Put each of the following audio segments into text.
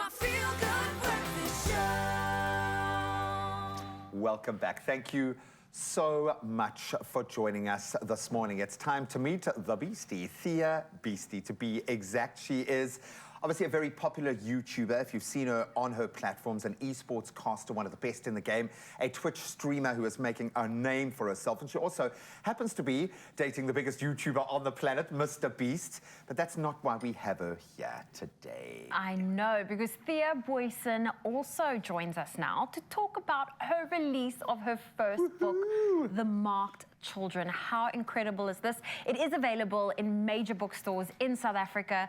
my feel-good breakfast show. Welcome back. Thank you so much for joining us this morning. It's time to meet the Beastie, Thea Booysen, to be exact. She is obviously a very popular YouTuber. If you've seen her on her platforms, an esports caster, one of the best in the game, a Twitch streamer who is making a name for herself. And she also happens to be dating the biggest YouTuber on the planet, Mr. Beast. But that's not why we have her here today. I know, because Thea Booysen also joins us now to talk about her release of her first book, The Marked Children. How incredible is this? It is available in major bookstores in South Africa.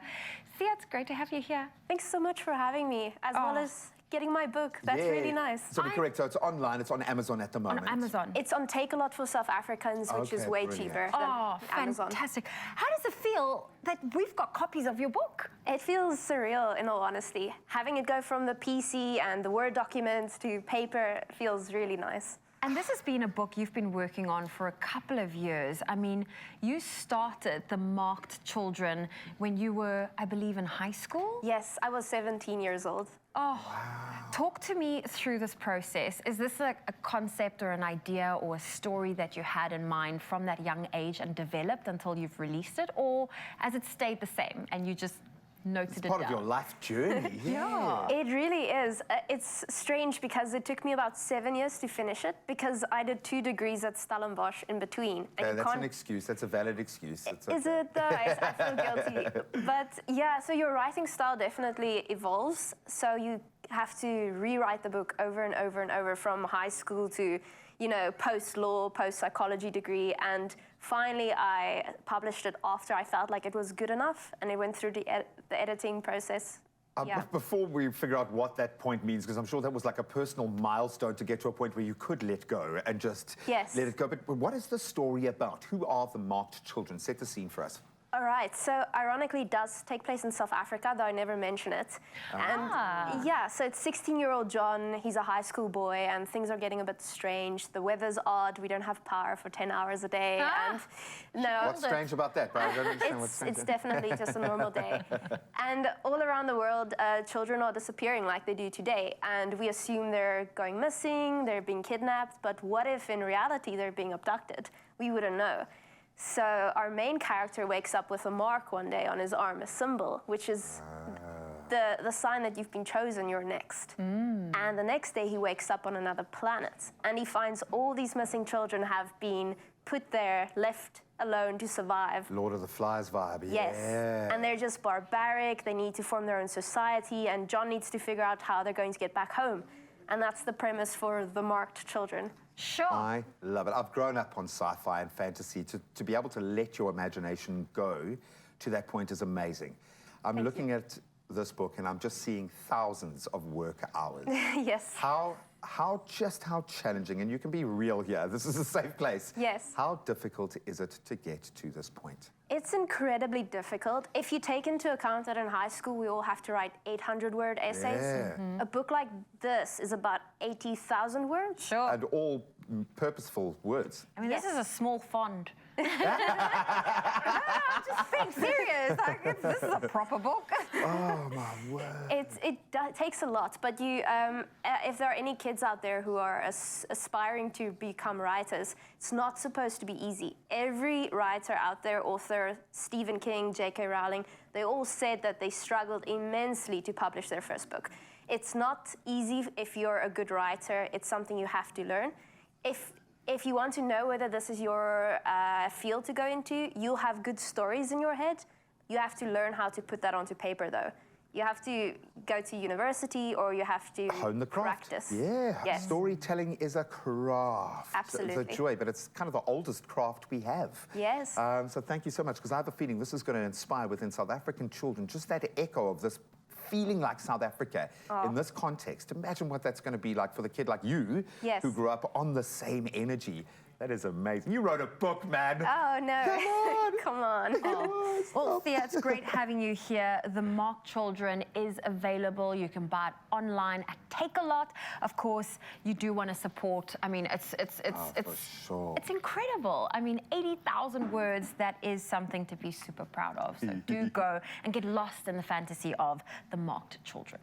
Thea, it's great to have you here. Thanks so much for having me, as well as getting my book. That's really nice. So to be correct, so it's online, it's on Amazon at the moment. On Amazon. It's on Take-A-Lot for South Africans, which is way cheaper than Amazon. Fantastic. How does it feel that we've got copies of your book? It feels surreal, in all honesty. Having it go from the PC and the Word documents to paper feels really nice. And this has been a book you've been working on for a couple of years. I mean, you started The Marked Children when you were, I believe, in high school? Yes, I was 17 years old. Oh, wow. Talk to me through this process. Is this a concept or an idea or a story that you had in mind from that young age and developed until you've released it? Or has it stayed the same and you just noted it down? It's part of your life journey. Yeah. It really is. It's strange because it took me about 7 years to finish it because I did 2 degrees at Stellenbosch in between. And that's an excuse. That's a valid excuse. Is it though? I feel guilty. But yeah, so your writing style definitely evolves. So you have to rewrite the book over and over and over from high school to, you know, post-law, post-psychology degree. And finally, I published it after I felt like it was good enough, and it went through the editing process. Before we figure out what that point means, because I'm sure that was like a personal milestone to get to a point where you could let go and just let it go. But what is the story about? Who are the Marked Children? Set the scene for us. All right, so ironically it does take place in South Africa, though I never mention it. And yeah, so it's 16-year-old John, he's a high school boy, and things are getting a bit strange. The weather's odd, we don't have power for 10 hours a day, and no. What's strange about that, bro? I don't understand what's strange. It's definitely just a normal day. And all around the world, children are disappearing like they do today, and we assume they're going missing, they're being kidnapped, but what if in reality they're being abducted? We wouldn't know. So our main character wakes up with a mark one day on his arm, a symbol, which is the sign that you've been chosen, you're next. And the next day he wakes up on another planet, and he finds all these missing children have been put there, left alone to survive. Lord of the Flies vibe, yes. And they're just barbaric, they need to form their own society, and John needs to figure out how they're going to get back home. And that's the premise for The Marked Children. Sure. I love it. I've grown up on sci-fi and fantasy. To be able to let your imagination go to that point is amazing. I'm looking at this book and I'm just seeing thousands of work hours. Yes. How challenging, and you can be real here, this is a safe place. Yes. How difficult is it to get to this point? It's incredibly difficult. If you take into account that in high school we all have to write 800-word essays, a book like this is about 80,000 words. Sure. And all purposeful words. I mean, this is a small font. I'm just being serious. Like, this is a proper book. Oh, my word. It takes a lot, but you, if there are any kids out there who are aspiring to become writers, it's not supposed to be easy. Every writer out there, author, Stephen King, J.K. Rowling, they all said that they struggled immensely to publish their first book. It's not easy if you're a good writer. It's something you have to learn. If you want to know whether this is your field to go into, you'll have good stories in your head. You have to learn how to put that onto paper, though. You have to go to university, or you have to hone the craft. Practice. Yeah, yes. Storytelling is a craft. Absolutely. It's a joy, but it's kind of the oldest craft we have. Yes. So thank you so much, because I have a feeling this is going to inspire within South African children just that echo of this feeling like South Africa in this context. Imagine what that's going to be like for the kid like you, who grew up on the same energy. That is amazing. You wrote a book, man. Oh, no. Come on. Well, Thea, it's great having you here. The Marked Children is available. You can buy it online at Take-A-Lot. Of course, you do want to support. I mean, it's incredible. I mean, 80,000 words, that is something to be super proud of. So do go and get lost in the fantasy of The Marked Children.